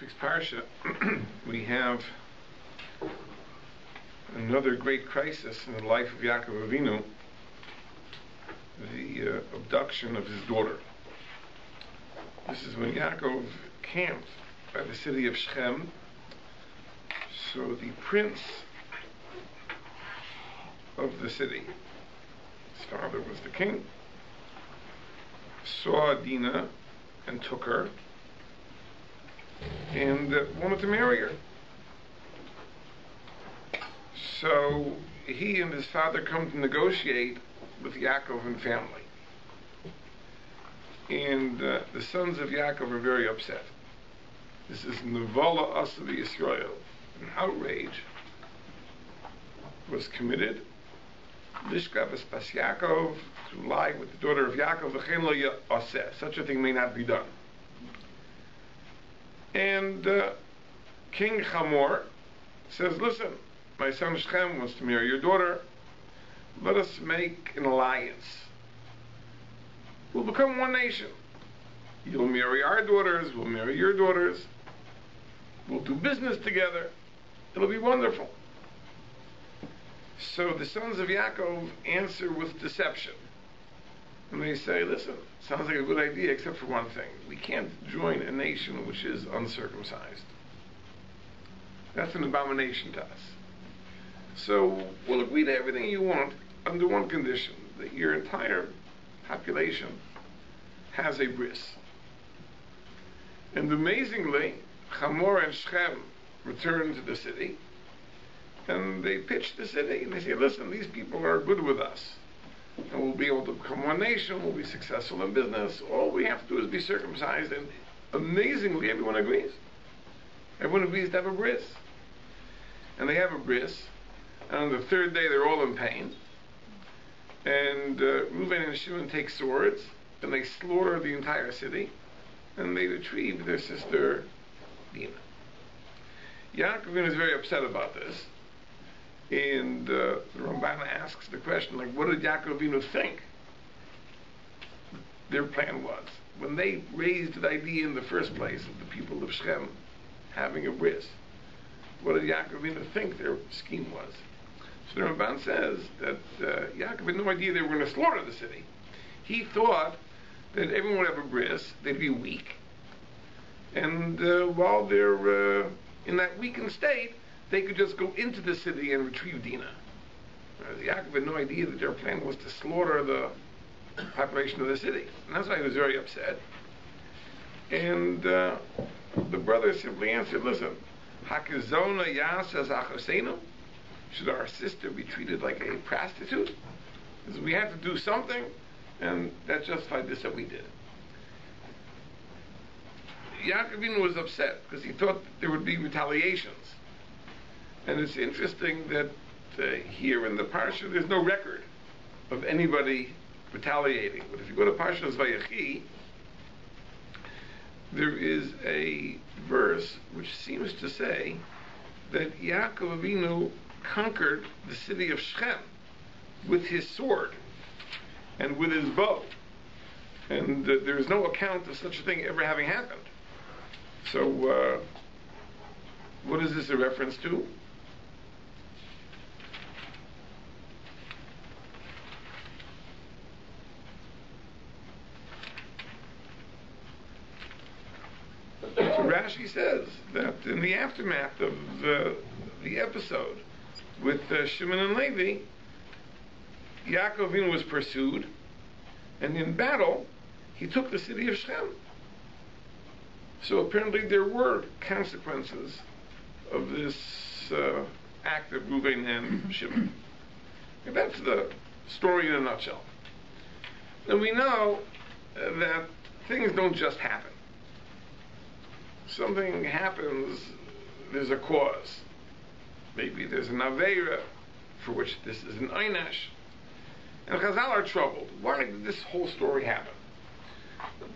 week's parsha, we have another great crisis in the life of Yaakov Avinu, the abduction of his daughter. This is when Yaakov camped by the city of Shechem. So the prince of the city, his father was the king, saw Dinah and took her and wanted to marry her. So he and his father come to negotiate with Yaakov and family. And the sons of Yaakov are very upset. This is Nevala Asavi Yisrael. An outrage was committed. Lishkav Pas Yaakov, to lie with the daughter of Yaakov, v'chein lo yaseh. Such a thing may not be done. And King Hamor says, listen, my son Shechem wants to marry your daughter. Let us make an alliance. We'll become one nation. You'll marry our daughters, we'll marry your daughters. We'll do business together. It'll be wonderful. So the sons of Yaakov answer with deception. And they say, listen, sounds like a good idea except for one thing. We can't join a nation which is uncircumcised. That's an abomination to us. So we'll agree to everything you want under one condition, that your entire population has a bris. And amazingly, Hamor and Shechem returned to the city, and they pitched the city, and they said, listen, these people are good with us, and we'll be able to become one nation, we'll be successful in business, all we have to do is be circumcised, and amazingly, everyone agrees. Everyone agrees to have a bris. And they have a bris, and on the third day they're all in pain, and Reuven and Shimon take swords, and they slaughter the entire city, and they retrieve their sister Dinah. Yaakov is very upset about this, and the Ramban asks the question, like, what did Yaakov Avinu think their plan was? When they raised the idea in the first place of the people of Shechem having a bris, what did Yaakov Avinu think their scheme was? So the Ramban says that Yaakov had no idea they were going to slaughter the city. He thought that everyone would have a bris, they'd be weak, and while they're in that weakened state, they could just go into the city and retrieve Dinah. Yaakov had no idea that their plan was to slaughter the population of the city. And that's why he was very upset. And the brother simply answered, listen, Hakazona Yasas Achosenu? Should our sister be treated like a prostitute? Because we had to do something, and that justified this that we did. Yaakov was upset because he thought there would be retaliations. And it's interesting that here in the Parsha there's no record of anybody retaliating. But if you go to Parshas Vayechi, there is a verse which seems to say that Yaakov Avinu conquered the city of Shechem with his sword and with his bow. And there is no account of such a thing ever having happened. So, what is this a reference to? So Rashi says that in the aftermath of the episode with Shimon and Levi, Yaakov Avinu was pursued, and in battle, he took the city of Shechem. So apparently there were consequences of this act of Reuven and Shimon. And that's the story in a nutshell. And we know that things don't just happen. Something happens, there's a cause. Maybe there's an Aveira for which this is an Einash. And Chazal are troubled. Why did this whole story happen?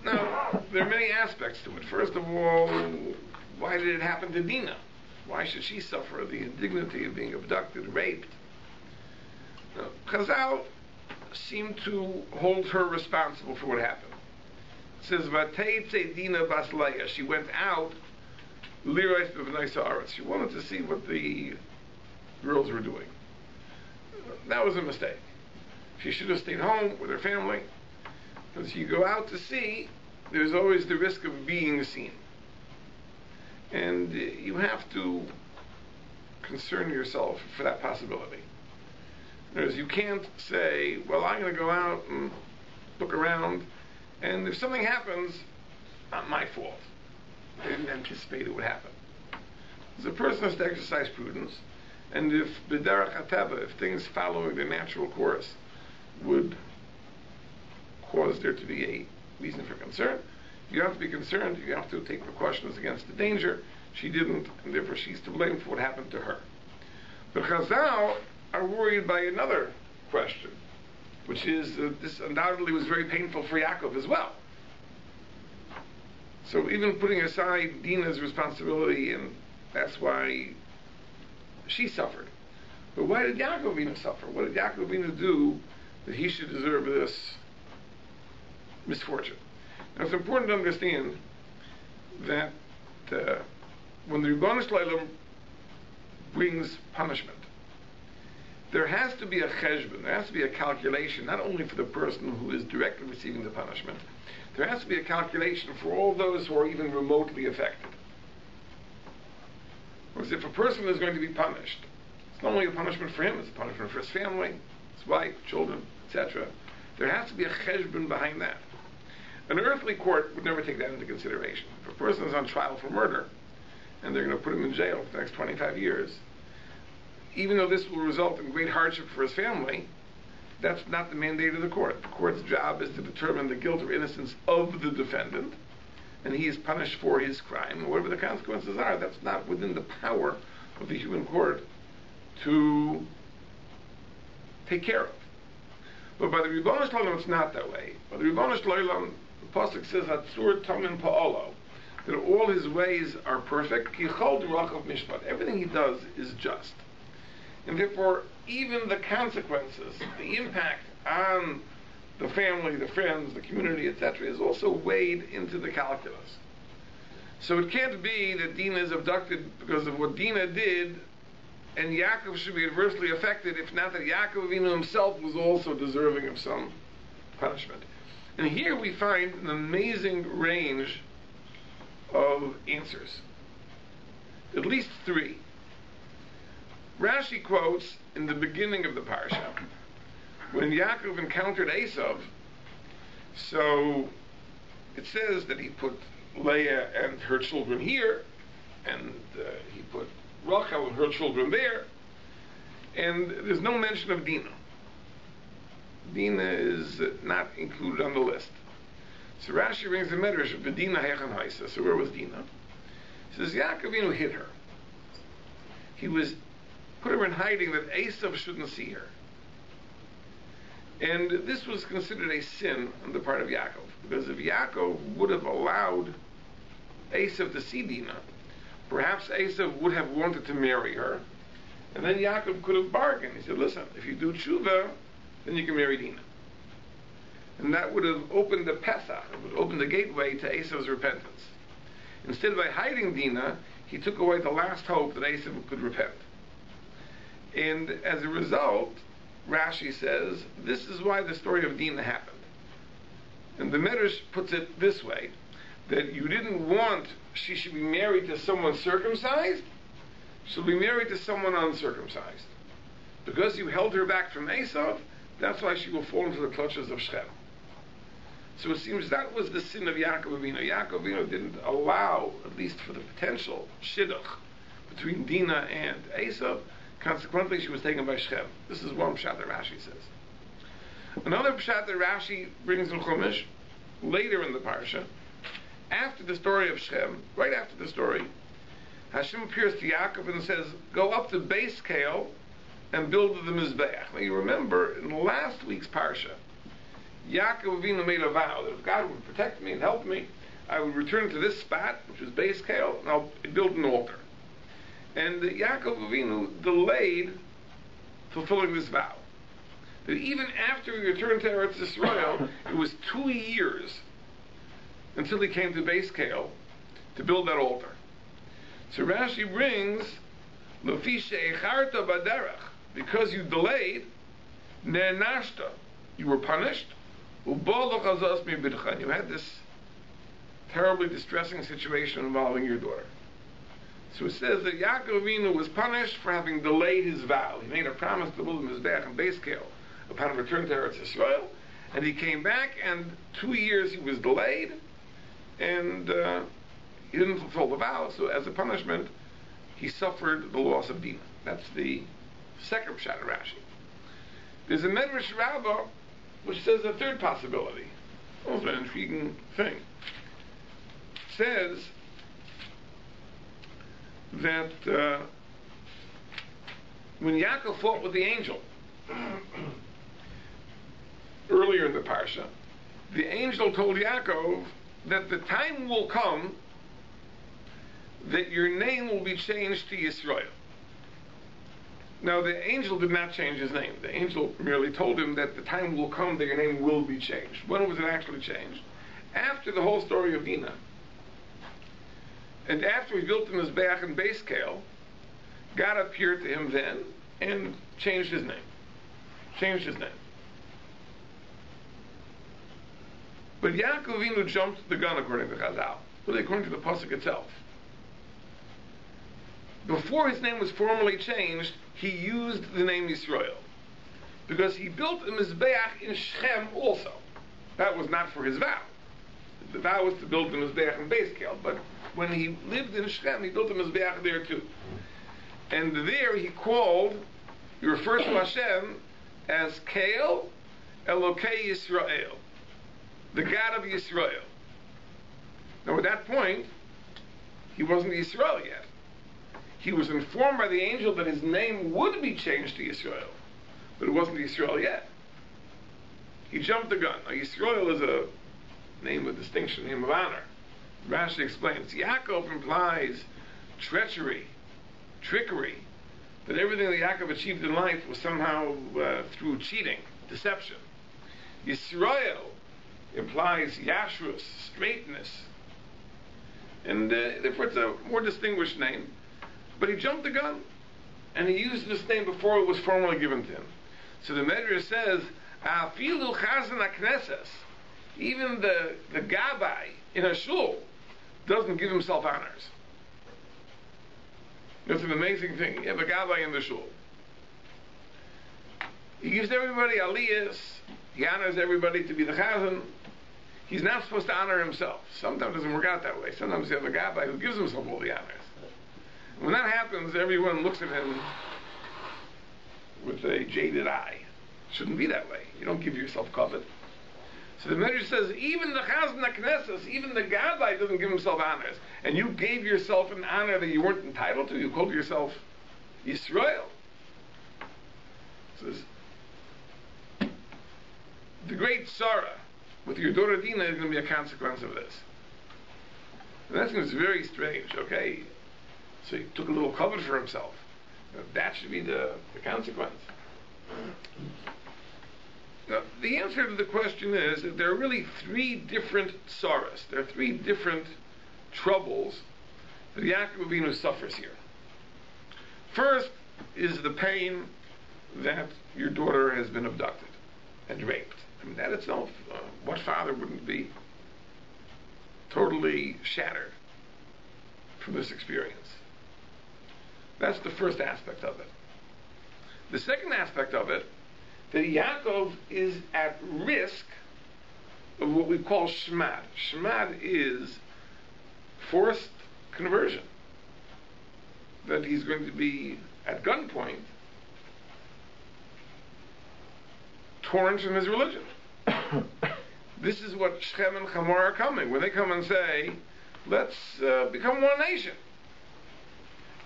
Now, there are many aspects to it. First of all, why did it happen to Dinah? Why should she suffer the indignity of being abducted, raped? Now, Chazal seem to hold her responsible for what happened. It says, Vatei Dinah bas Leah. She went out She wanted to see what the girls were doing. That was a mistake. She should have stayed home with her family, because you go out to sea, there's always the risk of being seen. And you have to concern yourself for that possibility. Whereas you can't say, well, I'm going to go out and look around, and if something happens, not my fault. I didn't anticipate it would happen. The person has to exercise prudence, and if b'derech hateva, if things following their natural course would cause there to be a reason for concern, you have to be concerned, you have to take precautions against the danger. She didn't, and therefore she's to blame for what happened to her. But Chazal are worried by another question, which is this undoubtedly was very painful for Yaakov as well. So even putting aside Dina's responsibility, and that's why she suffered. But why did Yaakov Avinu suffer? What did Yaakov Avinu do that he should deserve this misfortune? Now it's important to understand that when the Ribono Shel Olam brings punishment, there has to be a cheshbon, there has to be a calculation, not only for the person who is directly receiving the punishment, there has to be a calculation for all those who are even remotely affected. Because if a person is going to be punished, it's not only a punishment for him, it's a punishment for his family, his wife, children, etc. There has to be a cheshbon behind that. An earthly court would never take that into consideration. If a person is on trial for murder, and they're going to put him in jail for the next 25 years, even though this will result in great hardship for his family, that's not the mandate of the court. The court's job is to determine the guilt or innocence of the defendant, and he is punished for his crime, and whatever the consequences are, that's not within the power of the human court to take care of. But by the Ribono Shel Olam, it's not that way. By the Ribono Shel Olam, the pasuk says, "Hatzur Tamin Pa'olo," that all his ways are perfect. Kichol D'Rachav Mishpat. Everything he does is just. And therefore, even the consequences, the impact on the family, the friends, the community, etc., is also weighed into the calculus. So it can't be that Dina is abducted because of what Dina did, and Yaakov should be adversely affected, if not that Yaakov Avinu himself was also deserving of some punishment. And here we find an amazing range of answers. At least three. Rashi quotes in the beginning of the parsha, when Yaakov encountered Esav, so it says that he put Leah and her children here, and he put Rachel and her children there, and there's no mention of Dinah. Dinah is not included on the list. So Rashi brings the medrash of Dinah Hechan Haisa. So where was Dinah? He says Yaakov Avinu hid her. He put her in hiding that Esav shouldn't see her. And this was considered a sin on the part of Yaakov, because if Yaakov would have allowed Esav to see Dinah, perhaps Esav would have wanted to marry her, and then Yaakov could have bargained. He said, listen, if you do tshuva, then you can marry Dinah. And that would have opened the Pesach, it would open the gateway to Esav's repentance. Instead, by hiding Dinah, he took away the last hope that Esav could repent. And as a result, Rashi says, this is why the story of Dinah happened. And the Medrash puts it this way, that you didn't want she should be married to someone circumcised, she'll be married to someone uncircumcised. Because you held her back from Esav, that's why she will fall into the clutches of Shem. So it seems that was the sin of Yaakov Avinu. Yaakov Avinu didn't allow, at least for the potential shidduch between Dinah and Esav. Consequently, she was taken by Shem. This is one pshat that Rashi says. Another pshat that Rashi brings in Chumash, later in the parsha, after the story of Shem, right after the story, Hashem appears to Yaakov and says, go up to base scale and build the Mizbeach. Now you remember, in last week's parsha, Yaakov Avinu made a vow that if God would protect me and help me, I would return to this spot, which is base scale, and I'll build an altar. And Yaakov Avinu delayed fulfilling this vow. That even after he returned to Eretz Yisrael, it was 2 years until he came to base scale to build that altar. So Rashi brings, Lefi she'echarta baderech, because you delayed, ne'nashta, you were punished, u'bo l'chazos mi bidcha, you had this terribly distressing situation involving your daughter. So it says that Yaakov Avinu was punished for having delayed his vow. He made a promise to build a mizbeach and base scale upon return to Eretz Yisrael, and he came back, and 2 years he was delayed, and he didn't fulfill the vow. So as a punishment, he suffered the loss of Dina. That's the second pshat of Rashi. There's a Medrash Rabbah which says a third possibility. Also an intriguing thing. It says that when Yaakov fought with the angel earlier in the parsha, the angel told Yaakov that the time will come that your name will be changed to Yisrael. Now the angel did not change his name. The angel merely told him that the time will come that your name will be changed. When was it actually changed? After the whole story of Dinah. And after he built the Mizbeach and base scale, God appeared to him then and changed his name. Changed his name. But Yaakov Avinu jumped the gun according to Chazal, really according to the pasuk itself. Before his name was formally changed, he used the name Yisrael, because he built a Mizbeach in Shechem also. That was not for his vow. The vow was to build the Mizbeach in base scale, but when he lived in Shechem, he built a Mizbeach there too. And there he called, he refers to Hashem as Kael Elokei Yisrael, the God of Yisrael. Now at that point, he wasn't Yisrael yet. He was informed by the angel that his name would be changed to Yisrael, but it wasn't Yisrael yet. He jumped the gun. Now Yisrael is a name of distinction, name of honor. Rashi explains, Yaakov implies treachery, trickery, that everything that Yaakov achieved in life was somehow through cheating, deception. Yisrael implies yashrus, straightness, and therefore it's a more distinguished name. But he jumped the gun, and he used this name before it was formally given to him. So the Medrash says, Afilu chazan hakneses, even the gabbai in a shul doesn't give himself honors. It's an amazing thing. You have a gabbai in the shul. He gives everybody aliyahs, he honors everybody to be the chazan. He's not supposed to honor himself. Sometimes it doesn't work out that way. Sometimes you have a gabbai who gives himself all the honors. When that happens, everyone looks at him with a jaded eye. Shouldn't be that way. You don't give yourself covet. So the Medrash says, even the Chazan HaKnesses, even the Gabbai doesn't give himself honors. And you gave yourself an honor that you weren't entitled to. You called yourself Yisrael. Says, the great sorrow with your daughter Dina is going to be a consequence of this. And that seems very strange, okay? So he took a little cover for himself. That should be the consequence. Now, the answer to the question is that there are really three different sorrows. There are three different troubles that Yaakov Avinu suffers here. First is the pain that your daughter has been abducted and raped. I mean, that itself, what father wouldn't be totally shattered from this experience? That's the first aspect of it. The second aspect of it, that Yaakov is at risk of what we call shmad. Shmad is forced conversion. That he's going to be, at gunpoint, torn from his religion. This is what Shechem and Hamor are coming. When they come and say, let's become one nation.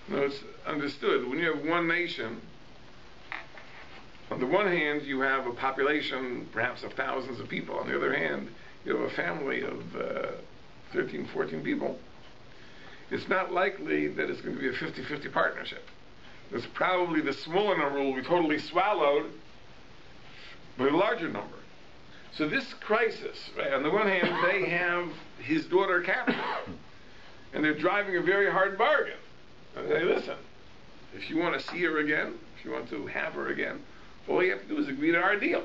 No, it's understood. When you have one nation, on the one hand, you have a population, perhaps of thousands of people. On the other hand, you have a family of 13, 14 people. It's not likely that it's going to be a 50-50 partnership. It's probably the smaller number will be totally swallowed by a larger number. So this crisis, right, on the one hand, they have his daughter captive, and they're driving a very hard bargain. And say, listen, if you want to see her again, if you want to have her again, all you have to do is agree to our deal.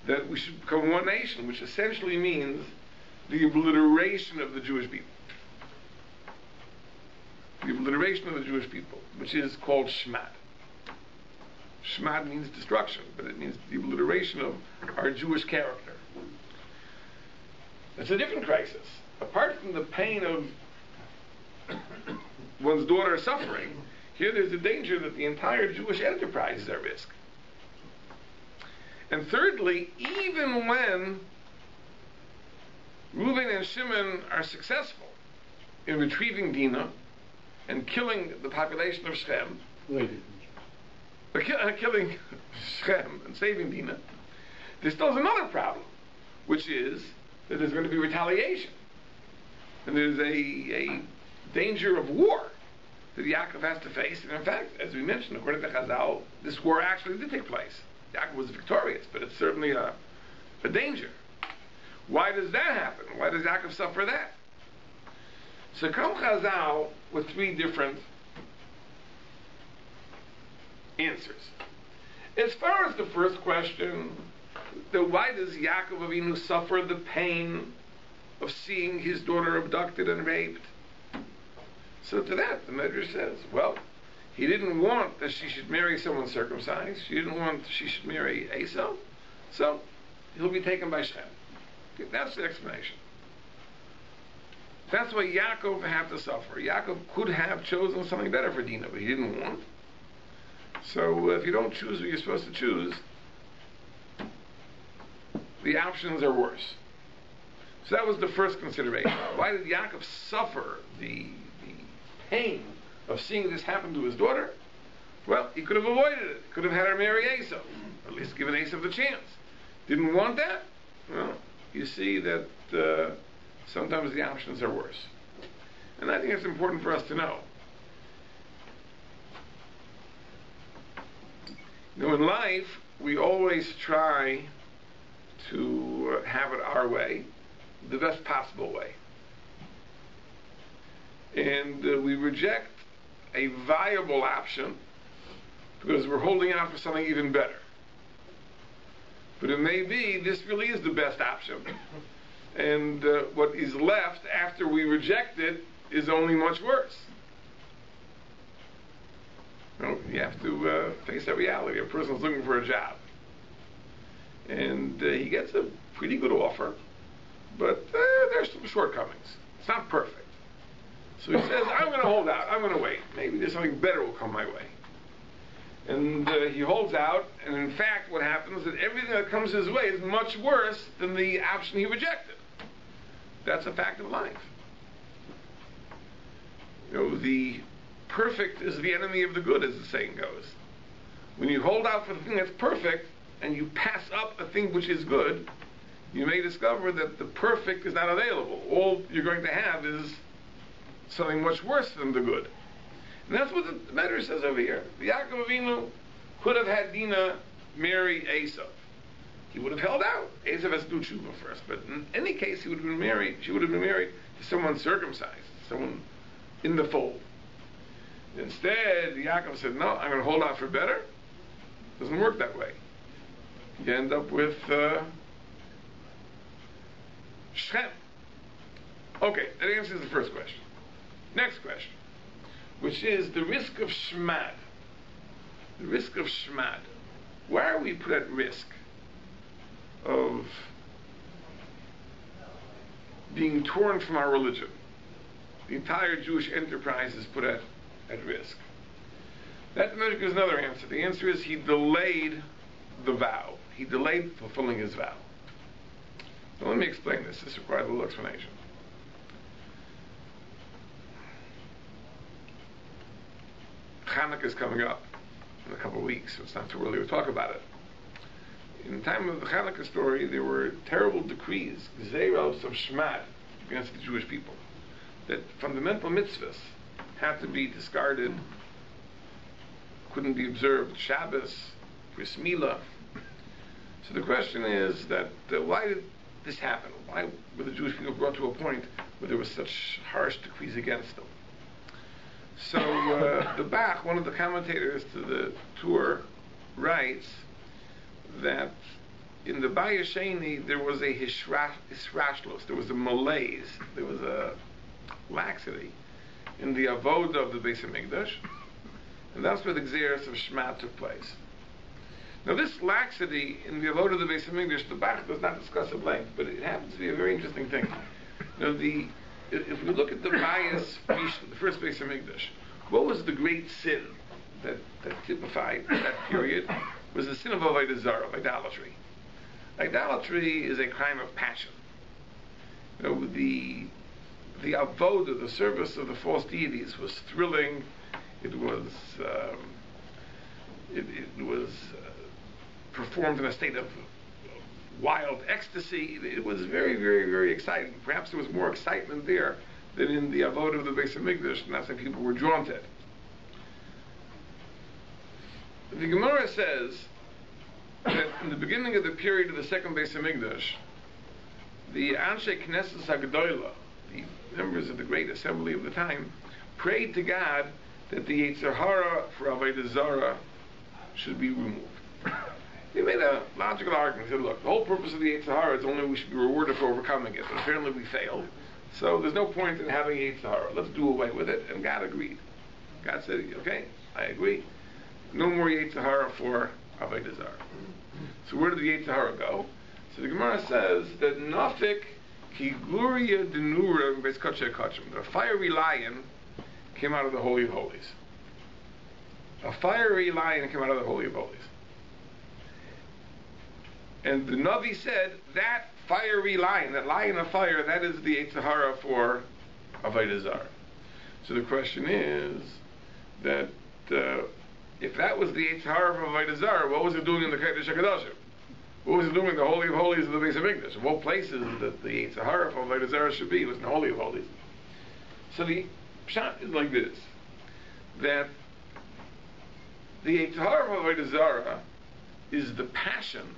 That we should become one nation, which essentially means the obliteration of the Jewish people. The obliteration of the Jewish people, which is called Shmad. Shmad means destruction, but it means the obliteration of our Jewish character. It's a different crisis. Apart from the pain of one's daughter suffering, here there's a danger that the entire Jewish enterprise is at risk. And thirdly, even when Reuben and Shimon are successful in retrieving Dinah and killing the population of Shechem, killing Shechem and saving Dinah, there still is another problem, which is that there's going to be retaliation. And there's a danger of war that Yaakov has to face. And in fact, as we mentioned, according to Chazal, this war actually did take place. Yaakov was victorious, but it's certainly a danger. Why does that happen? Why does Yaakov suffer that? So come Chazal with three different answers. As far as the first question, why does Yaakov Avinu suffer the pain of seeing his daughter abducted and raped? So to that, the Medrash says, well, he didn't want that she should marry someone circumcised. She didn't want she should marry Esau. So he'll be taken by Shem. Okay, that's the explanation. That's why Yaakov had to suffer. Yaakov could have chosen something better for Dinah, but he didn't want. So if you don't choose what you're supposed to choose, the options are worse. So that was the first consideration. Why did Yaakov suffer the pain of seeing this happen to his daughter? Well, he could have avoided it. Could have had her marry Esau, or at least given Esau the chance. Didn't want that? Well, you see that sometimes the options are worse. And I think it's important for us to know. You know, in life, we always try to have it our way, the best possible way. And we reject a viable option because we're holding out for something even better. But it may be this really is the best option. And what is left after we reject it is only much worse. You have to face that reality. A person's looking for a job. And he gets a pretty good offer, but there's some shortcomings. It's not perfect. So he says, I'm going to hold out. I'm going to wait. Maybe there's something better will come my way. And he holds out, and in fact what happens is that everything that comes his way is much worse than the option he rejected. That's a fact of life. You know, the perfect is the enemy of the good, as the saying goes. When you hold out for the thing that's perfect, and you pass up a thing which is good, you may discover that the perfect is not available. All you're going to have is something much worse than the good. And that's what the Medrash says over here. Yaakov Avinu could have had Dinah marry Esau. He would have held out. Esau has to do tshuva first. But in any case, she would have been married to someone circumcised, someone in the fold. Instead, Yaakov said, no, I'm going to hold out for better. Doesn't work that way. You end up with Shechem. Okay, that answers the first question. Next question, which is the risk of Shmad. The risk of Shmad. Why are we put at risk of being torn from our religion? The entire Jewish enterprise is put at risk. That is another answer. The answer is he delayed the vow. He delayed fulfilling his vow. So let me explain this. This requires a little explanation. Hanukkah is coming up in a couple of weeks, so it's not too early to talk about it. In the time of the Hanukkah story, there were terrible decrees, zeros of Shmad, against the Jewish people, that fundamental mitzvahs had to be discarded, couldn't be observed, Shabbos, Bris Milah. So the question is that why did this happen? Why were the Jewish people brought to a point where there were such harsh decrees against them? So the Bach, one of the commentators to the Torah, writes that in the Bayesheni there was a hisrashlos, there was a malaise, there was a laxity in the avodah of the Beis Hamikdash, and that's where the Gzeres of Shema took place. Now this laxity in the avodah of the Beis Hamikdash, the Bach does not discuss at length, but it happens to be a very interesting thing. Now if we look at the bias, the first Beis Hamikdash, what was the great sin that typified that period? Was the sin of avodah zarah, of idolatry. Idolatry is a crime of passion. You know, the avodah, the service of the false deities, was thrilling. It was performed in a state of wild ecstasy. It was very, very, very exciting. Perhaps there was more excitement there than in the avodah of the Beis Hamikdash, and that's why people were drawn to it. The Gemara says that in the beginning of the period of the second Beis Hamikdash, the Anshe Knesset HaGedolah, the members of the great assembly of the time, prayed to God that the Yetzer Hara for avodah zarah should be removed. They made a logical argument. They said, look, the whole purpose of the Yetzer Hara is only we should be rewarded for overcoming it, but apparently we failed. So there's no point in having Yetzer Hara. Let's do away with it. And God agreed. God said, okay, I agree. No more Yetzer Hara for avodah zarah. So where did the Yetzer Hara go? So the Gemara says that Nafik ki gluria denura beis kodesh kodshim. The fiery lion came out of the Holy of Holies. A fiery lion came out of the Holy of Holies. And the Navi said, that fiery lion, that lion of fire, that is the Yetzer Hara for avodah zarah. So the question is that if that was the Yetzer Hara for avodah zarah, what was it doing in the Kodesh HaKadoshim? What was it doing in the Holy of Holies of the Beis Hamikdash? Of all places that the Yetzer Hara for avodah zarah should be, was in the Holy of Holies. So the pshat is like this, that the Yetzer Hara for avodah zarah is the passion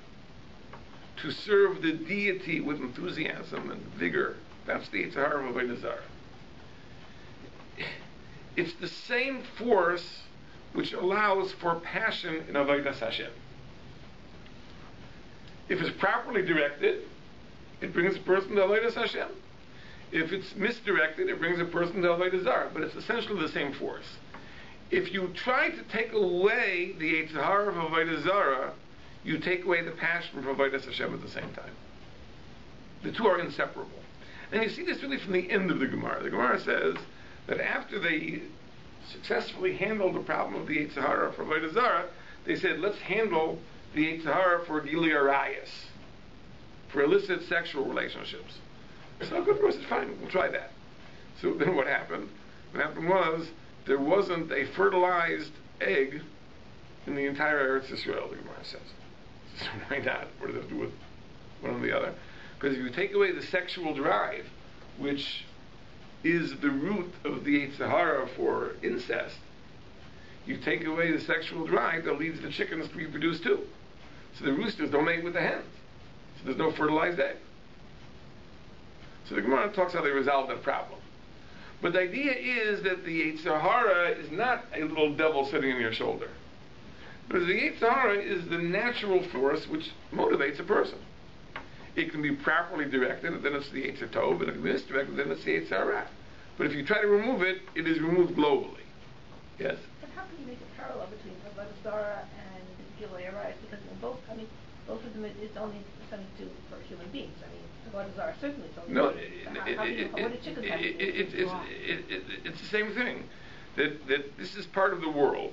to serve the deity with enthusiasm and vigor. That's the Yetzer Hara of avodah zarah. It's the same force which allows for passion in avodas Hashem. If it's properly directed, it brings a person to avodas Hashem. If it's misdirected, it brings a person to avodah zarah. But it's essentially the same force. If you try to take away the Yetzer Hara of avodah zarah, you take away the passion for avodas Hashem at the same time. The two are inseparable. And you see this really from the end of the Gemara. The Gemara says that after they successfully handled the problem of the Yetzer Hara for avodah zarah, they said, let's handle the Yetzer Hara for Gilui Arayos, for illicit sexual relationships. So good for us, it's fine, we'll try that. So then what happened? What happened was, there wasn't a fertilized egg in the entire Eretz Yisrael, the Gemara says. So why not? What does that have to do with one or the other? Because if you take away the sexual drive, which is the root of the Yetzer Hara for incest, you take away the sexual drive that leads the chickens to reproduce too. So the roosters don't mate with the hens. So there's no fertilized egg. So the Gemara talks how they resolve that problem. But the idea is that the Yetzer Hara is not a little devil sitting on your shoulder. But the Yetzer Hara is the natural force which motivates a person. It can be properly directed, and then it's the Yetzer Tov, and it can be misdirected, then it's the Yetzer Hara. But if you try to remove it, it is removed globally. Yes? But how can you make a parallel between avodah zarah and Gilui Arayos? Because in both, both of them it's only something to for human beings. Avodah zarah certainly is only. No, it's the same thing. That this is part of the world.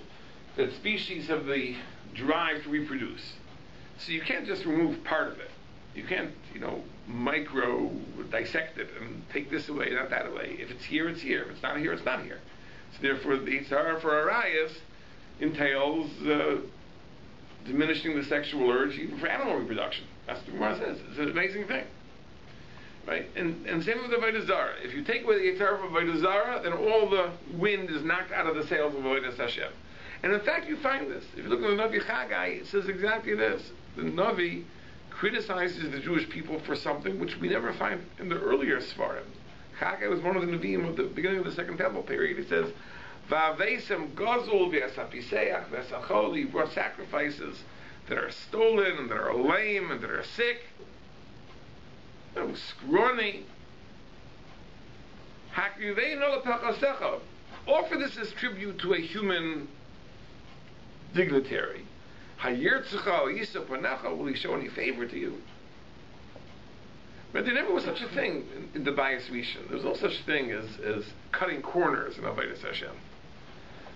That species have the drive to reproduce. So you can't just remove part of it. You can't, micro dissect it and take this away, not that away. If it's here, it's here. If it's not here, it's not here. So therefore, the Yetzer Hara for Arayos entails diminishing the sexual urge even for animal reproduction. That's what the Gemara says. It's an amazing thing. Right? And same with the avodah zarah. If you take away the Yetzer Hara for avodah zarah, then all the wind is knocked out of the sails of avodas Hashem. And in fact, you find this. If you look at the Navi Chagai, it says exactly this. The Navi criticizes the Jewish people for something which we never find in the earlier Sfarim. Chagai was one of the Nevi'im of the beginning of the Second Temple period. He says, Va'avesem gozul v'esapiseach v'esachol. He brought sacrifices that are stolen and that are lame and that are sick. That was scrawny. Hakriveinu lepachasecha. Offer this as tribute to a human dignitary. Hayirtzecha yisa panecha. Will he show any favor to you? But there never was such a thing in the Bayis Rishon. There was no such thing as cutting corners in Avodas Hashem.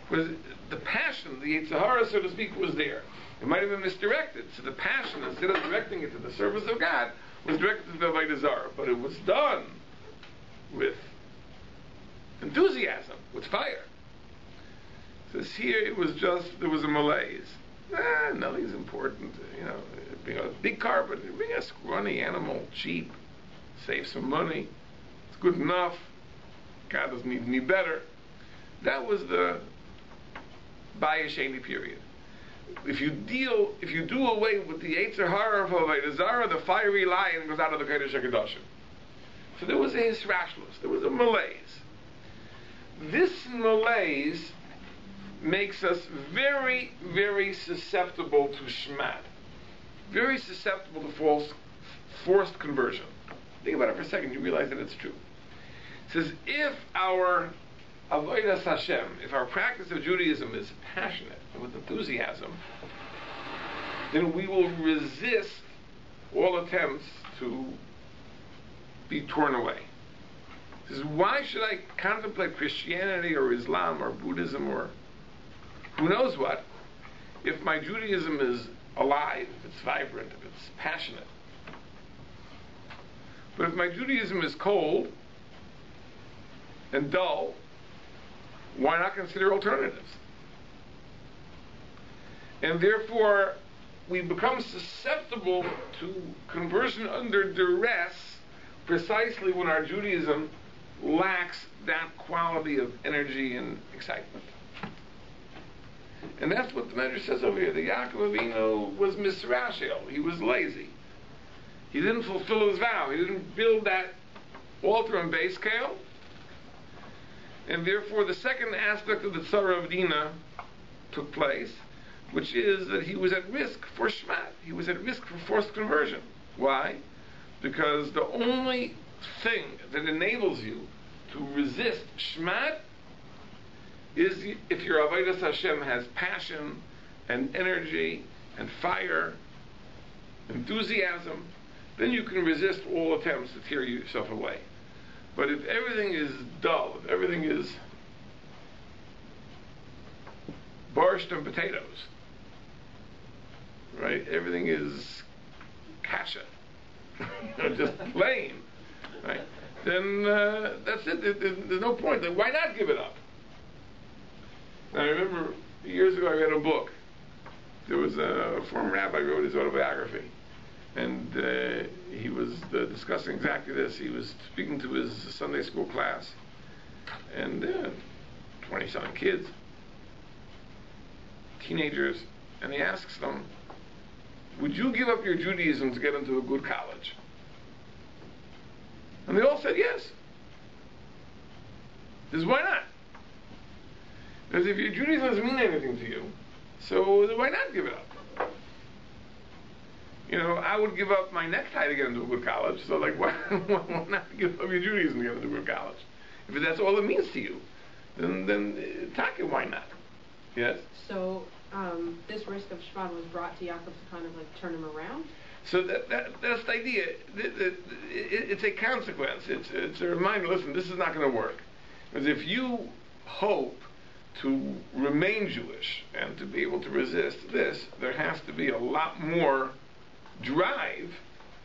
Was the passion, the Yetzer Hara, so to speak, was there. It might have been misdirected. So the passion, instead of directing it to the service of God, was directed to the Avodah Zarah. But it was done with enthusiasm, with fire. So here it was just, there was a malaise. Nothing's important. Bring a big car, but bring a scrawny animal, cheap, save some money. It's good enough. God doesn't need any better. That was the Bayesheni period. If you do away with the Yetzer Hara of Avodah Zarah, the fiery lion goes out of the Kodesh HaKadoshim. So there was a hisrashlos, there was a malaise. This malaise makes us very, very susceptible to shmat. Very susceptible to forced conversion. Think about it for a second, you realize that it's true. It says, if our Avodas Hashem, if our practice of Judaism is passionate and with enthusiasm, then we will resist all attempts to be torn away. It says, why should I contemplate Christianity or Islam or Buddhism or who knows what, if my Judaism is alive, if it's vibrant, if it's passionate? But if my Judaism is cold and dull, why not consider alternatives? And therefore, we become susceptible to conversion under duress precisely when our Judaism lacks that quality of energy and excitement. And that's what the Medrash says over here. The Yaakov Avinu was misrashel. He was lazy. He didn't fulfill his vow. He didn't build that altar and base scale. And therefore the second aspect of the Tzara of Dinah took place, which is that he was at risk for shmat. He was at risk for forced conversion. Why? Because the only thing that enables you to resist shmat is if your Avodas Hashem has passion and energy and fire, enthusiasm, then you can resist all attempts to tear yourself away. But if everything is dull, if everything is borscht and potatoes, right? Everything is kasha, just plain, right? Then that's it. There's no point. Then why not give it up? Now, I remember years ago I read a book. There was a former rabbi who wrote his autobiography, and he was discussing exactly this. He was speaking to his Sunday school class, and 20-something kids, teenagers, and he asks them, would you give up your Judaism to get into a good college? And they all said yes. He says, why not? Because if your Judaism doesn't mean anything to you, so why not give it up? I would give up my necktie to get into a good college, so why not give up your Judaism to get into a good college? If that's all it means to you, then Taka, why not? Yes? So, this risk of Shvan was brought to Yaakov to kind of turn him around? So that's the idea. It's a consequence. It's a reminder, listen, this is not going to work. Because if you hope to remain Jewish and to be able to resist this, there has to be a lot more drive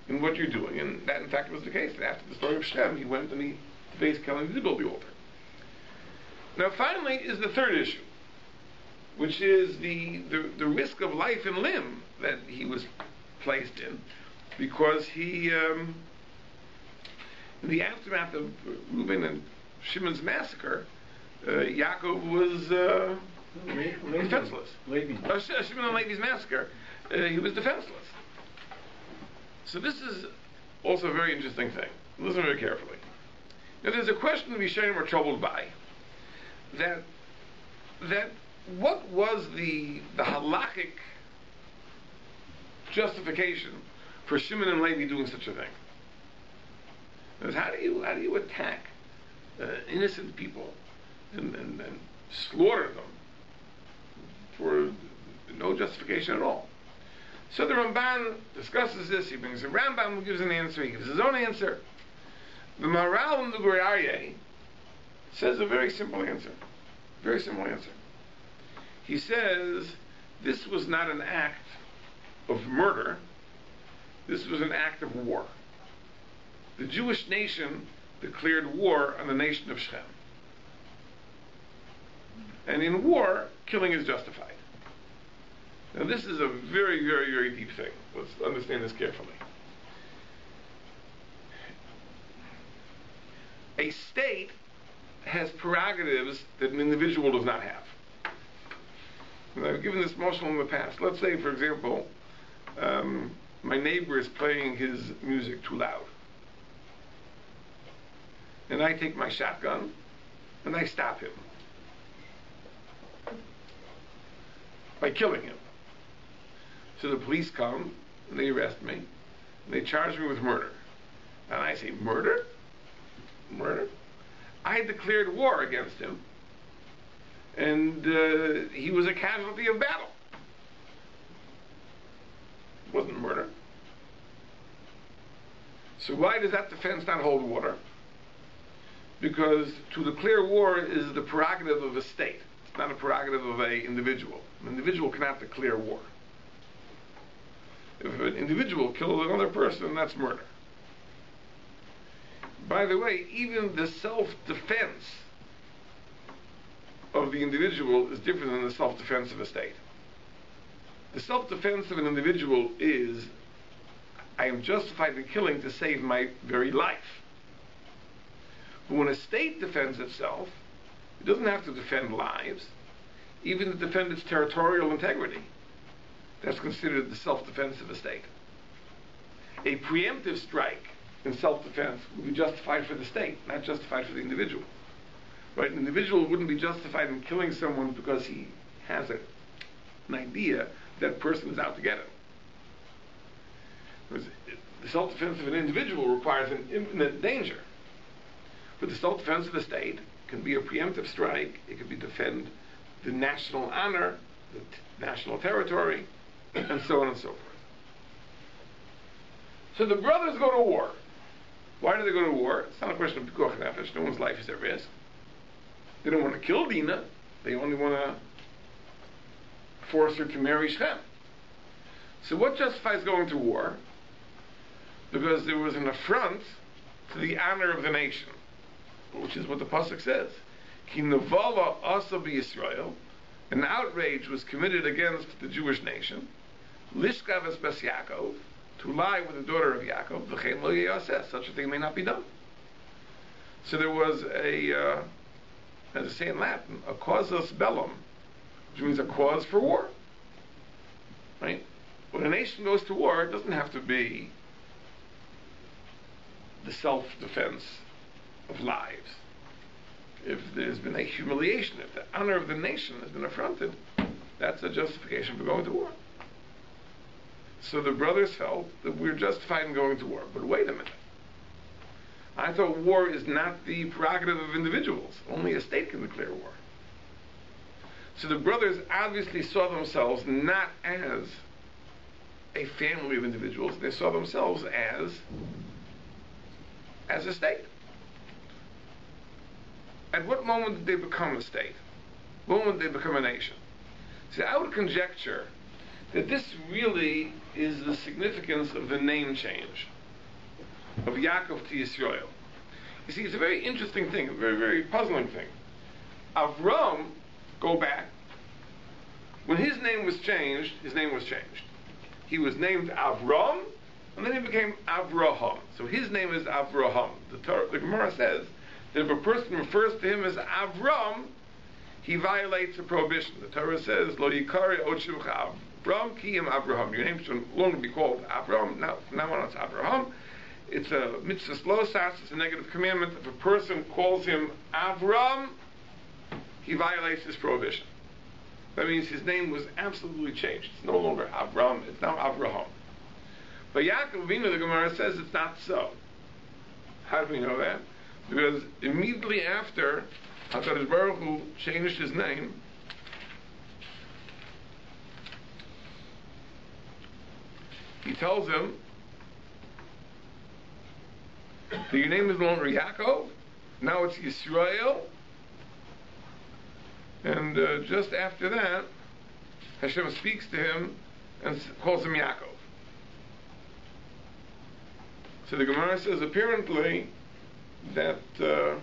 in what you're doing. And that, in fact, was the case. After the story of Shem, he went and he faced Kelly to build the altar. Now, finally, is the third issue, which is the risk of life and limb that he was placed in, because he, in the aftermath of Reuben and Shimon's massacre, Yaakov was defenseless. Shimon and Levi's massacre, he was defenseless. So this is also a very interesting thing. Listen very carefully. Now there's a question the Rishonim are troubled by, that that what was the halachic justification for Shimon and Levi doing such a thing? Because how do you attack innocent people and slaughter them for no justification at all? So the Ramban discusses this. He brings a Rambam who gives an answer. He gives his own answer. The Maharal in the Darchei says a very simple answer. Very simple answer. He says this was not an act of murder. This was an act of war. The Jewish nation declared war on the nation of Shem. And in war, killing is justified. Now this is a very, very, very deep thing. Let's understand this carefully. A state has prerogatives that an individual does not have. And I've given this mashal in the past. Let's say, for example, my neighbor is playing his music too loud. And I take my shotgun and I stop him by killing him. So the police come and they arrest me and they charge me with murder. And I say, murder? Murder? I declared war against him, and he was a casualty of battle. It wasn't murder. So why does that defense not hold water? Because to declare war is the prerogative of a state. It's not a prerogative of an individual. An individual cannot declare war. If an individual kills another person, that's murder. By the way, even the self-defense of the individual is different than the self-defense of a state. The self-defense of an individual is, I am justified in killing to save my very life. But when a state defends itself, it doesn't have to defend lives, even to defend its territorial integrity. That's considered the self-defense of a state. A preemptive strike in self-defense would be justified for the state, not justified for the individual. Right? An individual wouldn't be justified in killing someone because he has an idea that person is out to get him. Because the self-defense of an individual requires an imminent danger. But the self-defense of the state can be a preemptive strike. It could be defend the national honor, the national territory, and so on and so forth. So the brothers go to war. Why do they go to war? It's not a question of pikuach nefesh. No one's life is at risk. They don't want to kill Dinah. They only want to force her to marry Shem. So what justifies going to war? Because there was an affront to the honor of the nation, which is what the pasuk says. Ki nevala asa b'Yisrael, an outrage was committed against the Jewish nation. Lishkav es bes Yaakov, to lie with the daughter of Yaakov, v'chein lo yaseh, such a thing may not be done. So there was a, as they say in Latin, a causus bellum, which means a cause for war. Right? When a nation goes to war, it doesn't have to be the self-defense of lives. If there's been a humiliation, if the honor of the nation has been affronted, that's a justification for going to war. So the brothers felt that we're justified in going to war. But wait a minute. I thought war is not the prerogative of individuals. Only a state can declare war. So the brothers obviously saw themselves not as a family of individuals. They saw themselves as a state. At what moment did they become a state? What moment did they become a nation? See, I would conjecture that this really is the significance of the name change of Yaakov to Yisrael. You see, it's a very interesting thing, a very, very puzzling thing. Avram, go back, when his name was changed, his name was changed. He was named Avram, and then he became Avraham. So his name is Avraham. The Gemara says that if a person refers to him as Avram, he violates a prohibition. The Torah says, Lo yikari od shemcha Avram ki im Avraham. Your name should no longer be called Avram. Now, from now on it's Avraham. It's a mitzvah lo sas, it's a negative commandment. If a person calls him Avram, he violates this prohibition. That means his name was absolutely changed. It's no longer Avram, it's now Avraham. But Yaakov Avinu, the Gemara says it's not so. How do we know that? Because immediately after HaKadosh Baruch Hu changed his name, he tells him that your name is no longer Yaakov, now it's Yisrael. And just after that, Hashem speaks to him and calls him Yaakov. So the Gemara says apparently that it's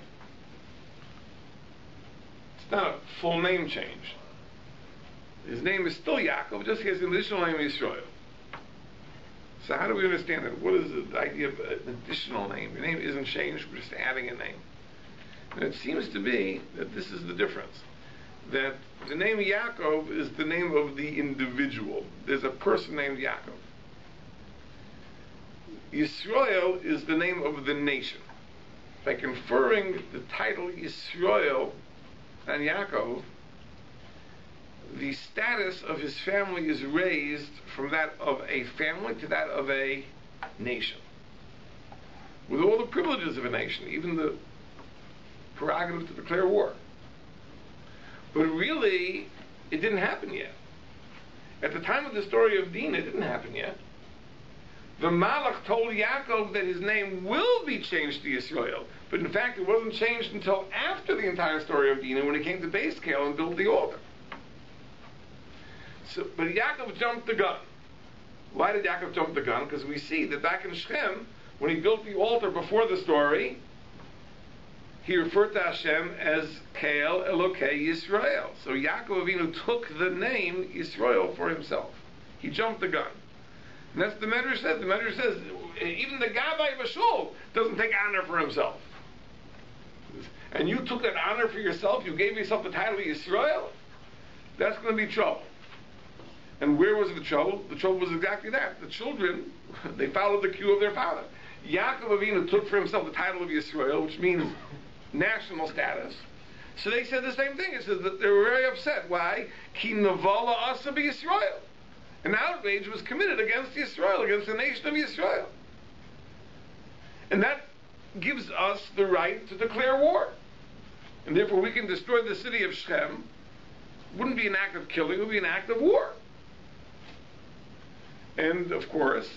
not a full name change. His name is still Yaakov, just he has an additional name Yisrael. So how do we understand that? What is the idea of an additional name? Your name isn't changed, we're just adding a name. And it seems to be that this is the difference. That the name Yaakov is the name of the individual. There's a person named Yaakov. Yisrael is the name of the nation. By conferring the title Yisrael on Yaakov, the status of his family is raised from that of a family to that of a nation. With all the privileges of a nation, even the prerogative to declare war. But really, it didn't happen yet. At the time of the story of Dinah, it didn't happen yet. The Malach told Yaakov that his name will be changed to Yisrael. But in fact, it wasn't changed until after the entire story of Dinah, when he came to base scale and built the altar. So, but Yaakov jumped the gun. Why did Yaakov jump the gun? Because we see that back in Shechem, when he built the altar before the story, he referred to Hashem as Kael Elokei Yisrael. So Yaakov Avinu took the name Yisrael for himself. He jumped the gun. And that's the Medrash says. The Medrash says even the Gabbai of a shul doesn't take honor for himself. And you took that honor for yourself, you gave yourself the title of Yisrael, that's going to be trouble. And where was the trouble? The trouble was exactly that. The children, they followed the cue of their father. Yaakov Avinu took for himself the title of Yisrael, which means national status. So they said the same thing. It says that they were very upset. Why? Ki navala asa b'Yisrael. An outrage was committed against Yisrael, against the nation of Yisrael. And that gives us the right to declare war. And therefore we can destroy the city of Shechem. It wouldn't be an act of killing, it would be an act of war. And of course,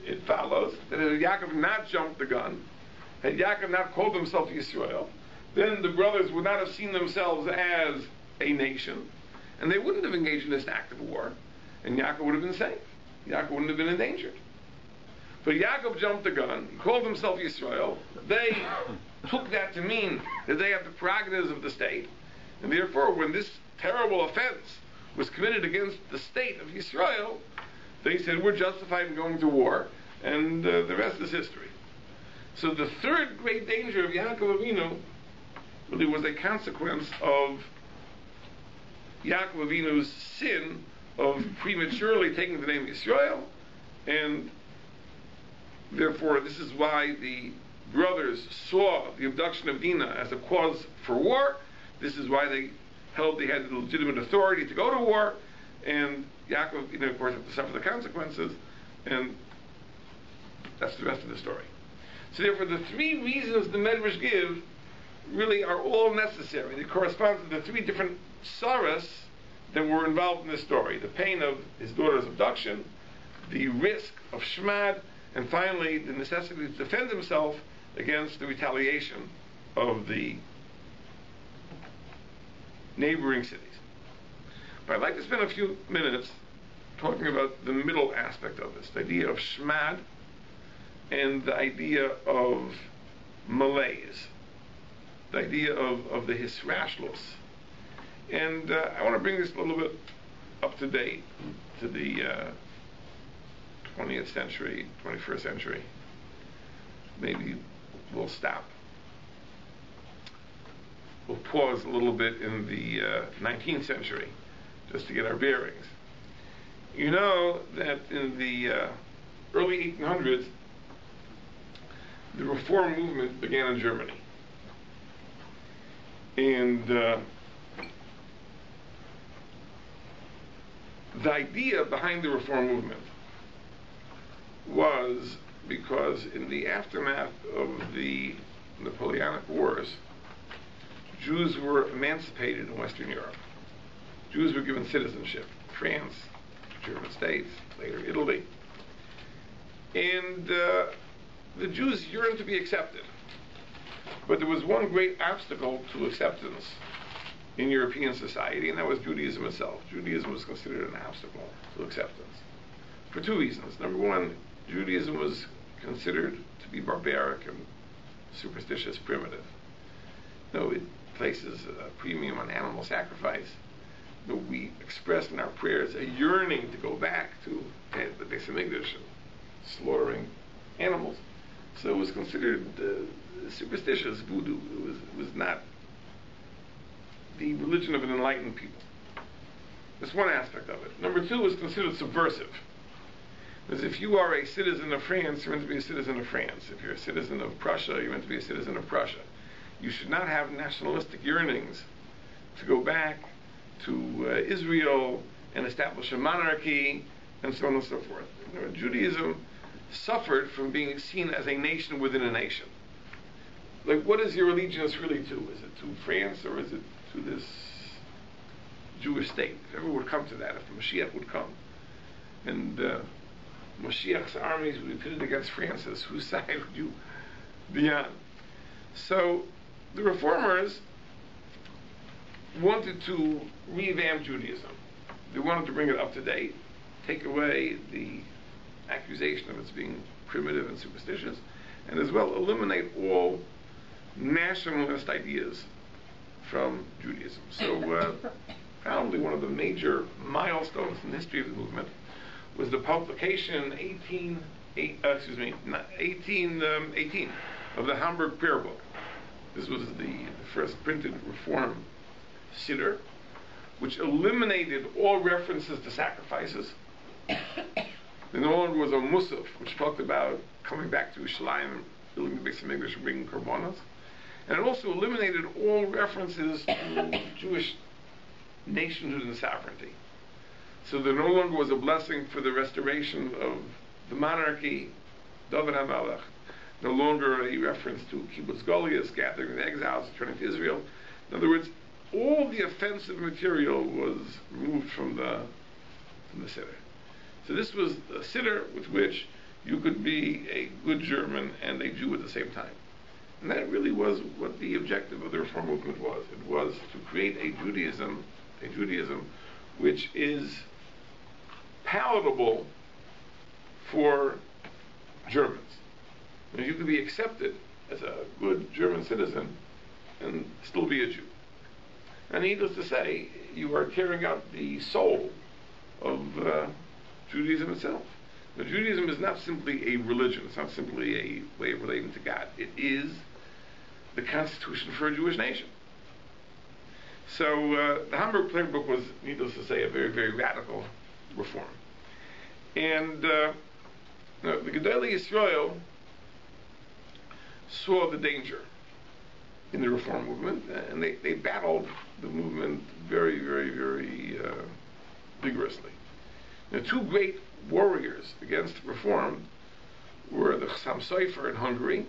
it follows that had Yaakov not jumped the gun, had Yaakov not called himself Yisrael, then the brothers would not have seen themselves as a nation, and they wouldn't have engaged in this act of war, and Yaakov would have been safe. Yaakov wouldn't have been endangered. But Yaakov jumped the gun, he called himself Yisrael, they took that to mean that they have the prerogatives of the state, and therefore when this terrible offense was committed against the state of Yisrael, they said we're justified in going to war, and the rest is history. So the third great danger of Yaakov Avinu really was a consequence of Yaakov Avinu's sin of prematurely taking the name Yisrael, and therefore this is why the brothers saw the abduction of Dinah as a cause for war. This is why they held they had the legitimate authority to go to war, and Yaakov, of course, had to suffer the consequences, and that's the rest of the story. So therefore, the three reasons the Medrash give really are all necessary. They correspond to the three different saras that were involved in this story. The pain of his daughter's abduction, the risk of Shmad, and finally, the necessity to defend himself against the retaliation of the neighboring cities. But I'd like to spend a few minutes talking about the middle aspect of this, the idea of Shmad and the idea of malaise, the idea of the Hisrashlos. And I want to bring this a little bit up to date to the 20th century, 21st century. Maybe we'll stop. We'll pause a little bit in the 19th century just to get our bearings. You know that in the early 1800s, the Reform movement began in Germany. And the idea behind the Reform movement was because in the aftermath of the Napoleonic Wars, Jews were emancipated in Western Europe. Jews were given citizenship. France, German states, later Italy. And the Jews yearned to be accepted. But there was one great obstacle to acceptance in European society, and that was Judaism itself. Judaism was considered an obstacle to acceptance for two reasons. Number one, Judaism was considered to be barbaric and superstitious, primitive. It places a premium on animal sacrifice. We expressed in our prayers a yearning to go back to the Beis Hamikdash and slaughtering animals. So it was considered superstitious, voodoo. It was not the religion of an enlightened people. That's one aspect of it. Number two, it was considered subversive. Because if you are a citizen of France, you're meant to be a citizen of France. If you're a citizen of Prussia, you're meant to be a citizen of Prussia. You should not have nationalistic yearnings to go back to Israel and establish a monarchy and so on and so forth. Judaism suffered from being seen as a nation within a nation. Like, what is your allegiance really to? Is it to France or is it to this Jewish state? If ever would come to that, if the Mashiach would come, and Mashiach's armies would be pitted against France's, whose side would you be on? So the reformers wanted to revamp Judaism. They wanted to bring it up to date, take away the accusation of its being primitive and superstitious, and as well eliminate all nationalist ideas from Judaism. So probably one of the major milestones in the history of the movement was the publication in 1818 of the Hamburg Prayer Book. This was the first printed Reform Siddur, which eliminated all references to sacrifices. There no longer was a Musaf, which talked about coming back to Yerushalayim, building the Beis Hamikdash, and bringing korbanos. And it also eliminated all references to Jewish nationhood and sovereignty. So there no longer was a blessing for the restoration of the monarchy, David HaMelech, no longer a reference to Kibbutz Goliath, gathering the exiles, returning to Israel. In other words, all the offensive material was removed from the Siddur. So this was a Siddur with which you could be a good German and a Jew at the same time. And that really was what the objective of the Reform movement was. It was to create a Judaism which is palatable for Germans. And you could be accepted as a good German citizen and still be a Jew. And needless to say, you are tearing up the soul of Judaism itself. Now, Judaism is not simply a religion. It's not simply a way of relating to God. It is the constitution for a Jewish nation. So the Hamburg Prayer Book was, needless to say, a very, very radical reform. And the Gedolei Yisrael saw the danger in the Reform movement, and they battled the movement very, very, very vigorously. Now, two great warriors against Reform were the Chassam Sofer in Hungary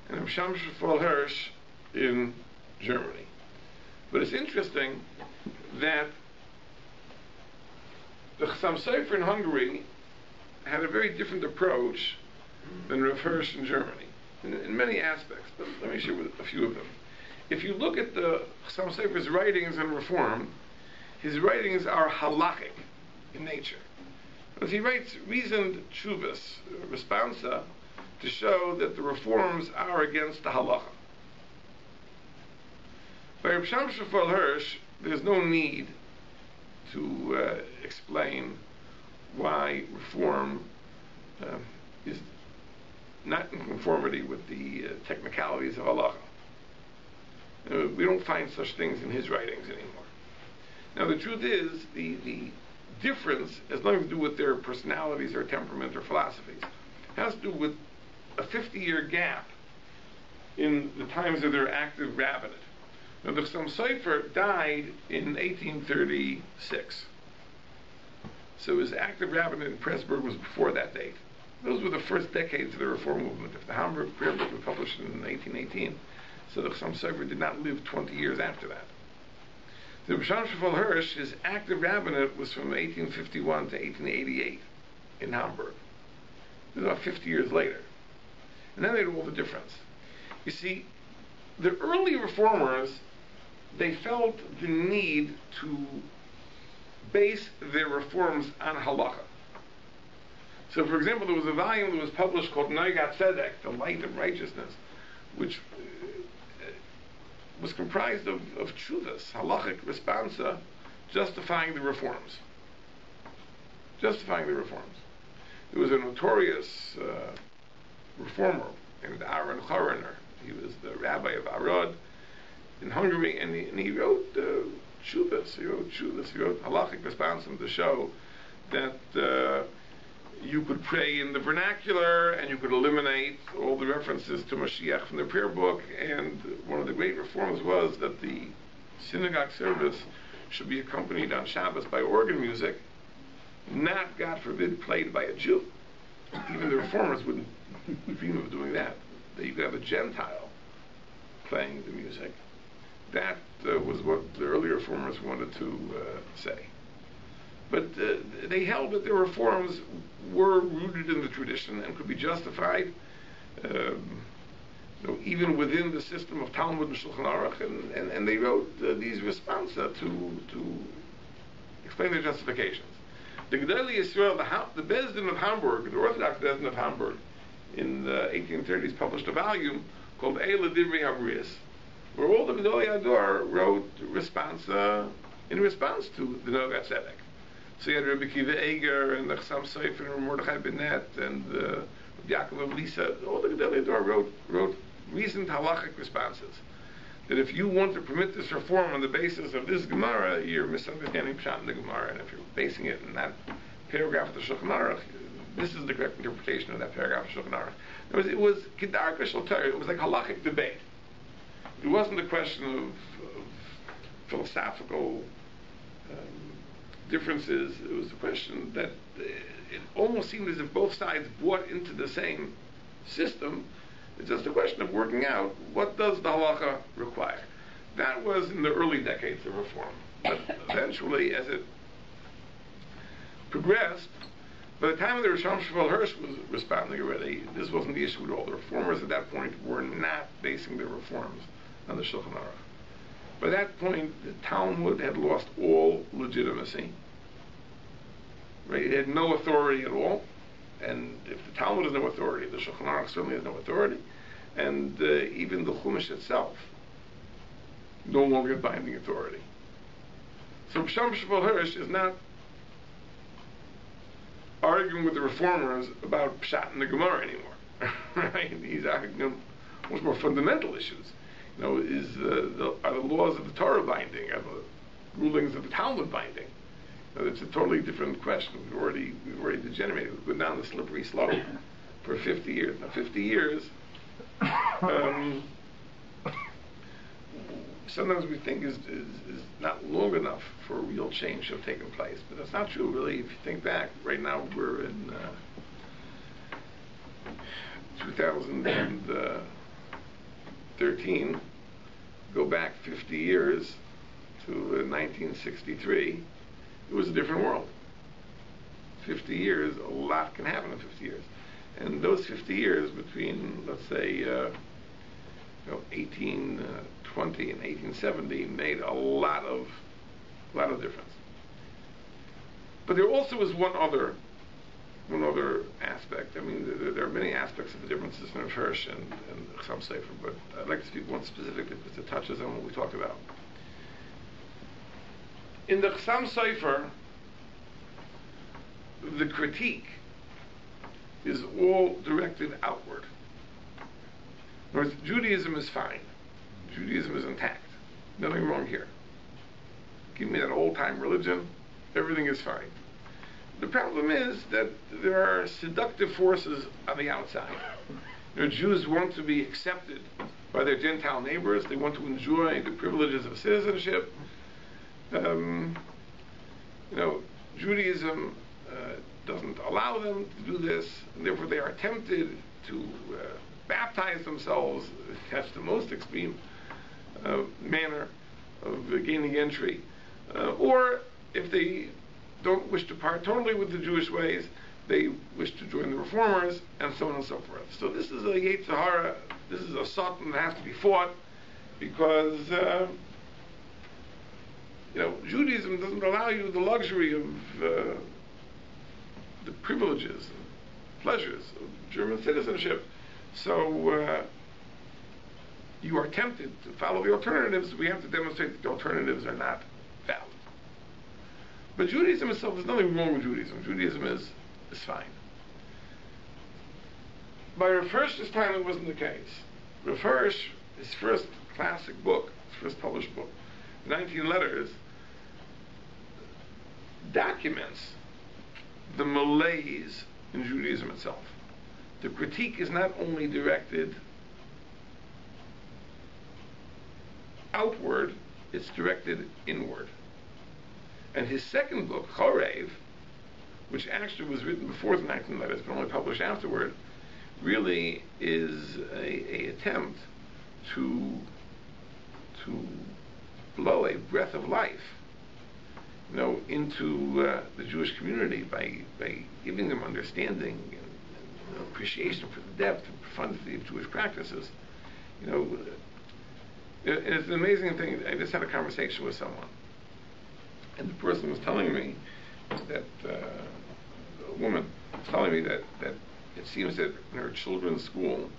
and the Chassam Hirsch in Germany. But it's interesting that the Chassam Sofer in Hungary had a very different approach than Rav Hirsch in Germany, in many aspects, but let me share with a few of them. If you look at the Chassam Sofer's writings on Reform, his writings are halakhic in nature. As he writes reasoned tshuvas, responsa, to show that the reforms are against the halacha. By Reb Shamshon Hirsch, there's no need to explain why reform is not in conformity with the technicalities of halacha. We don't find such things in his writings anymore. Now, the truth is, the difference has nothing to do with their personalities or temperament or philosophies. It has to do with a 50-year gap in the times of their active rabbinate. Now, the Chassam Sofer died in 1836. So his active rabbinate in Pressburg was before that date. Those were the first decades of the Reform movement. If the Hamburg Prayer Book was published in 1818, so the Chassam Sofer did not live 20 years after that. The B'Sham Shmuel Hirsch, his active rabbinate was from 1851 to 1888 in Hamburg. It was about 50 years later. And then they made all the difference. You see, the early reformers, they felt the need to base their reforms on halacha. So, for example, there was a volume that was published called Noigat Tzedek, The Light of Righteousness, which was comprised of tshuvas, halachic responsa, justifying the reforms. Justifying the reforms. There was a notorious reformer named Aaron Chorener. He was the rabbi of Arad in Hungary, and he wrote tshuvas. He wrote halachic responsa to show that you could pray in the vernacular, and you could eliminate all the references to Mashiach from the prayer book. And one of the great reforms was that the synagogue service should be accompanied on Shabbos by organ music, not, God forbid, played by a Jew. Even the reformers wouldn't dream of doing that. That you could have a Gentile playing the music. That was what the early reformers wanted to say. But they held that their reforms were rooted in the tradition and could be justified even within the system of Talmud and Shulchan Aruch, and they wrote these responsa to explain their justifications. The Gedolei Yisrael, the Beis Din of Hamburg, the Orthodox Beis Din of Hamburg, in the 1830s published a volume called Eila Divrei HaBrius, where all the Gedolei Hador wrote responsa in response to the Nogat Tzedek. So you had Rabbi Kiva Eger and the Chassam Sofer and Mordechai Benet and Yaakov of Lisa. All the Gedolei Hador wrote reasoned halachic responses. That if you want to permit this reform on the basis of this Gemara, you're misunderstanding Pshat in the Gemara, and if you're basing it in that paragraph of the Shulchan Aruch, this is the correct interpretation of that paragraph of Shulchan Aruch. It was Kedarka Shel Torah. It was like halachic debate. It wasn't a question of philosophical differences. It was a question that it almost seemed as if both sides bought into the same system. It's just a question of working out what does the halacha require. That was in the early decades of reform. But eventually, as it progressed, by the time the Rishon Shmuel Hirsch was responding already, this wasn't the issue at all. The reformers at that point were not basing their reforms on the Shulchan Aruch. By that point, the Talmud had lost all legitimacy. Right? It had no authority at all. And if the Talmud has no authority, the Shulchan Aruch certainly has no authority. And even the Chumash itself no longer had binding authority. So Rishon Shmuel Hirsch is not arguing with the reformers about Pshat in the Gemara anymore. Right? He's arguing much more fundamental issues. Are the laws of the Torah binding? Are the rulings of the Talmud binding? It's a totally different question. We've already degenerated. We've gone down the slippery slope for 50 years. Now, 50 years, sometimes we think is not long enough for a real change to have taken place. But that's not true, really. If you think back, right now we're in 2013. Go back 50 years to 1963. It was a different world. 50 years, a lot can happen in 50 years. And those 50 years between, let's say, 1820 and 1870 made a lot of difference. But there also is one other aspect. I mean, there are many aspects of the differences in Hirsch and Chassam Sofer, but I'd like to speak one specifically because it touches on what we talked about. In the Chassam Sofer, the critique is all directed outward. In other words, Judaism is fine. Judaism is intact. Nothing wrong here. Give me that old-time religion, everything is fine. The problem is that there are seductive forces on the outside. Jews want to be accepted by their Gentile neighbors. They want to enjoy the privileges of citizenship. Judaism doesn't allow them to do this, and therefore they are tempted to baptize themselves. That's the most extreme manner of gaining entry. Or if they don't wish to part totally with the Jewish ways, they wish to join the reformers, and so on and so forth. So this is a Yetzer Hara, this is a Satan that has to be fought, because Judaism doesn't allow you the luxury of the privileges and pleasures of German citizenship. So you are tempted to follow the alternatives. We have to demonstrate that the alternatives are not valid. But Judaism itself, there's nothing wrong with Judaism. Judaism is fine. By Rav Hirsch's time, it wasn't the case. Rav Hirsch, his first classic book, his first published book, 19 Letters, documents the malaise in Judaism itself. The critique is not only directed outward, it's directed inward. And his second book, Chorev, which actually was written before the 19 Letters but only published afterward, really is a attempt to blow a breath of life into the Jewish community by giving them understanding and appreciation for the depth and profundity of Jewish practices. It's an amazing thing. I just had a conversation with someone, and the person was telling me that a woman was telling me that it seems that in her children's school,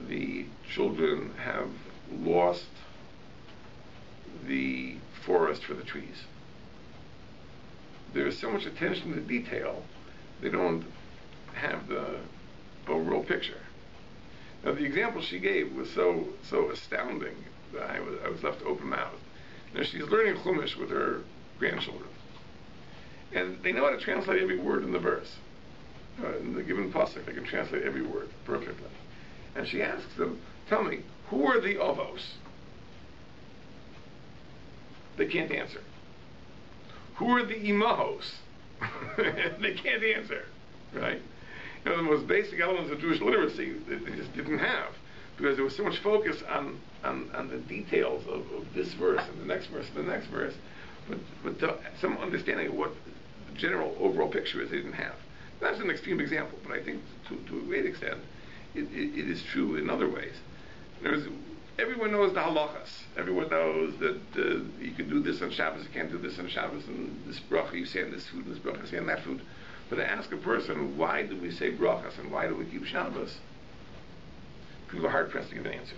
the children have lost the forest for the trees. There is so much attention to detail, they don't have the overall picture. Now, the example she gave was so astounding that I was left open-mouthed. She's learning Chumash with her grandchildren, and they know how to translate every word in the verse. In the given pasuk, they can translate every word perfectly. And she asks them, "Tell me, who are the Avos?" They can't answer. Who are the Imahos? They can't answer, right? The most basic elements of Jewish literacy they just didn't have, because there was so much focus on the details of this verse and the next verse and the next verse, but some understanding of what the general overall picture is they didn't have. That's an extreme example, but I think to a great extent it is true in other ways. Everyone knows the halachas. Everyone knows that you can do this on Shabbos, you can't do this on Shabbos, and this bracha you say on this food, and this bracha you say on that food. But to ask a person, why do we say brachas and why do we keep Shabbos? People are hard-pressed to give an answer.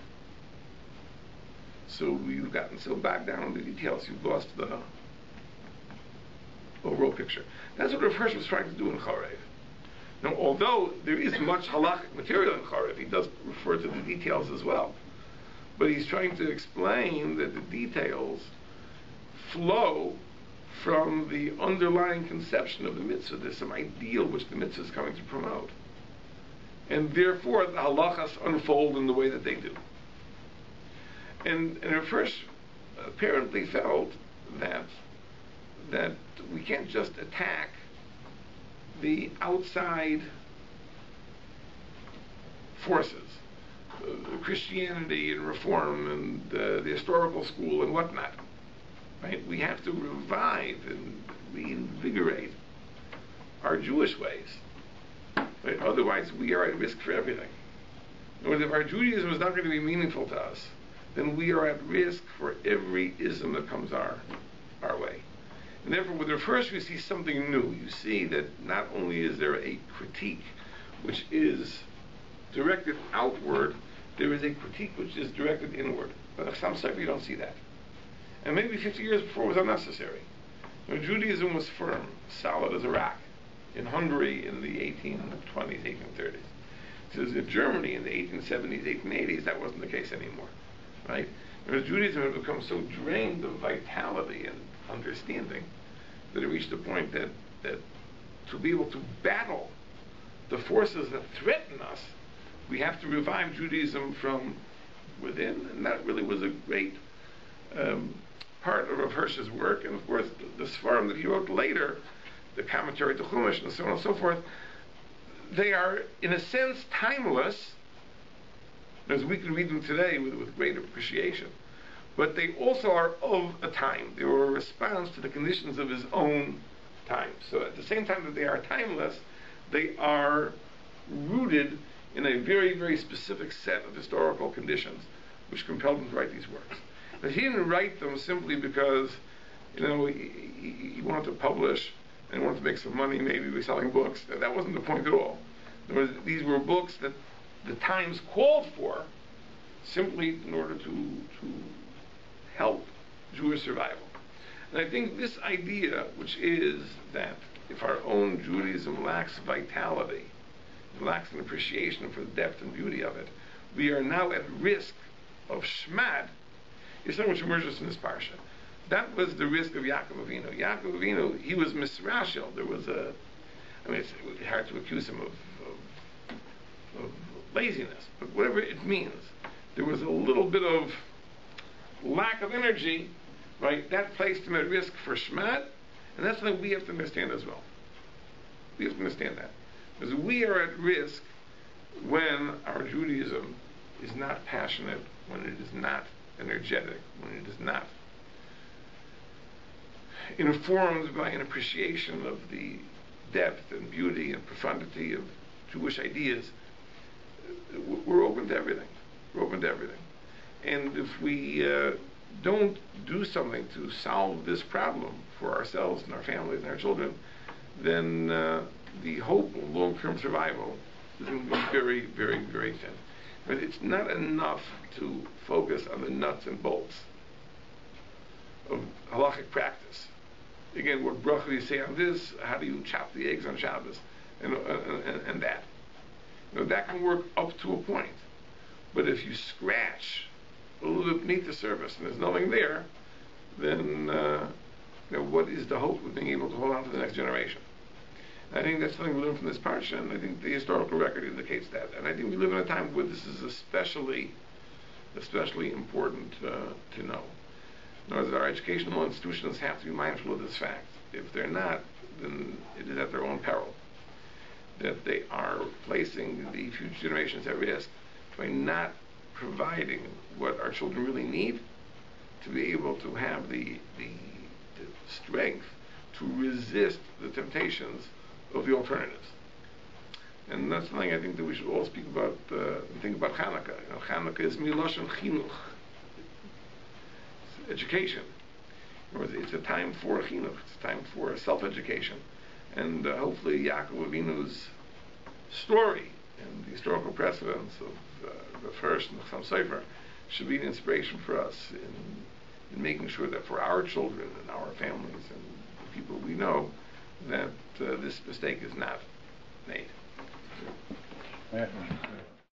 So you've gotten so bogged down in the details, you've lost the overall picture. That's what Rav Hirsch was trying to do in Chorev. Now, although there is much halachic material in Chorev, he does refer to the details as well. But he's trying to explain that the details flow from the underlying conception of the mitzvah. There's some ideal which the mitzvah is coming to promote. And therefore, the halachas unfold in the way that they do. And Rav Hirsch apparently felt that we can't just attack the outside forces, Christianity and Reform and the historical school and whatnot. Right? We have to revive and reinvigorate our Jewish ways. Right? Otherwise, we are at risk for everything. In other words, if our Judaism is not going to be meaningful to us, then we are at risk for every ism that comes our way. And therefore, with the first, we see something new. You see that not only is there a critique which is directed outward, there is a critique which is directed inward. But at some side, we don't see that. And maybe 50 years before it was unnecessary. Judaism was firm, solid as a rock. In Hungary in the 1820s, 1830s. So in Germany in the 1870s, 1880s, that wasn't the case anymore. Right? Whereas Judaism had become so drained of vitality and understanding that it reached a point that to be able to battle the forces that threaten us, we have to revive Judaism from within, and that really was a great part of Rav Hirsch's work. And of course, the Sfarim that he wrote later, the commentary to Chumash and so on and so forth, they are, in a sense, timeless, as we can read them today with great appreciation. But they also are of a time. They were a response to the conditions of his own time. So at the same time that they are timeless, they are rooted in a very, very specific set of historical conditions which compelled him to write these works. But he didn't write them simply because, he wanted to publish and wanted to make some money maybe by selling books. That wasn't the point at all. These were books that the times called for simply in order to help Jewish survival. And I think this idea, which is that if our own Judaism lacks vitality, lacks an appreciation for the depth and beauty of it, we are now at risk of shmad, is something which emerges in this parsha. That was the risk of Yaakov Avinu. Yaakov Avinu, he was misrashel. There was it's hard to accuse him of laziness, but whatever it means, there was a little bit of lack of energy, right? That placed him at risk for shmad, and that's something we have to understand as well. We have to understand that. Because we are at risk when our Judaism is not passionate, when it is not energetic, when it is not informed by an appreciation of the depth and beauty and profundity of Jewish ideas. We're open to everything. We're open to everything. And if we don't do something to solve this problem for ourselves and our families and our children, then the hope of long-term survival is going to be very, very, very thin. But it's not enough to focus on the nuts and bolts of halachic practice. Again, what bracha do you say on this? How do you chop the eggs on Shabbos? And that. That can work up to a point. But if you scratch a little bit beneath the surface and there's nothing there, then what is the hope of being able to hold on to the next generation? And I think that's something we learn from this parsha, and I think the historical record indicates that. And I think we live in a time where this is especially important to know. In other words, our educational institutions have to be mindful of this fact. If they're not, then it is at their own peril that they are placing the future generations at risk by not providing what our children really need to be able to have the strength to resist the temptations of the alternatives. And that's something I think that we should all speak about, think about Hanukkah. Hanukkah is miloshen chinuch. It's education. It's a time for chinuch. It's a time for self-education. And hopefully Yaakov Avinu's story and the historical precedents of the first and the Cham Sofer should be an inspiration for us in making sure that for our children and our families and the people we know, that this mistake is not made.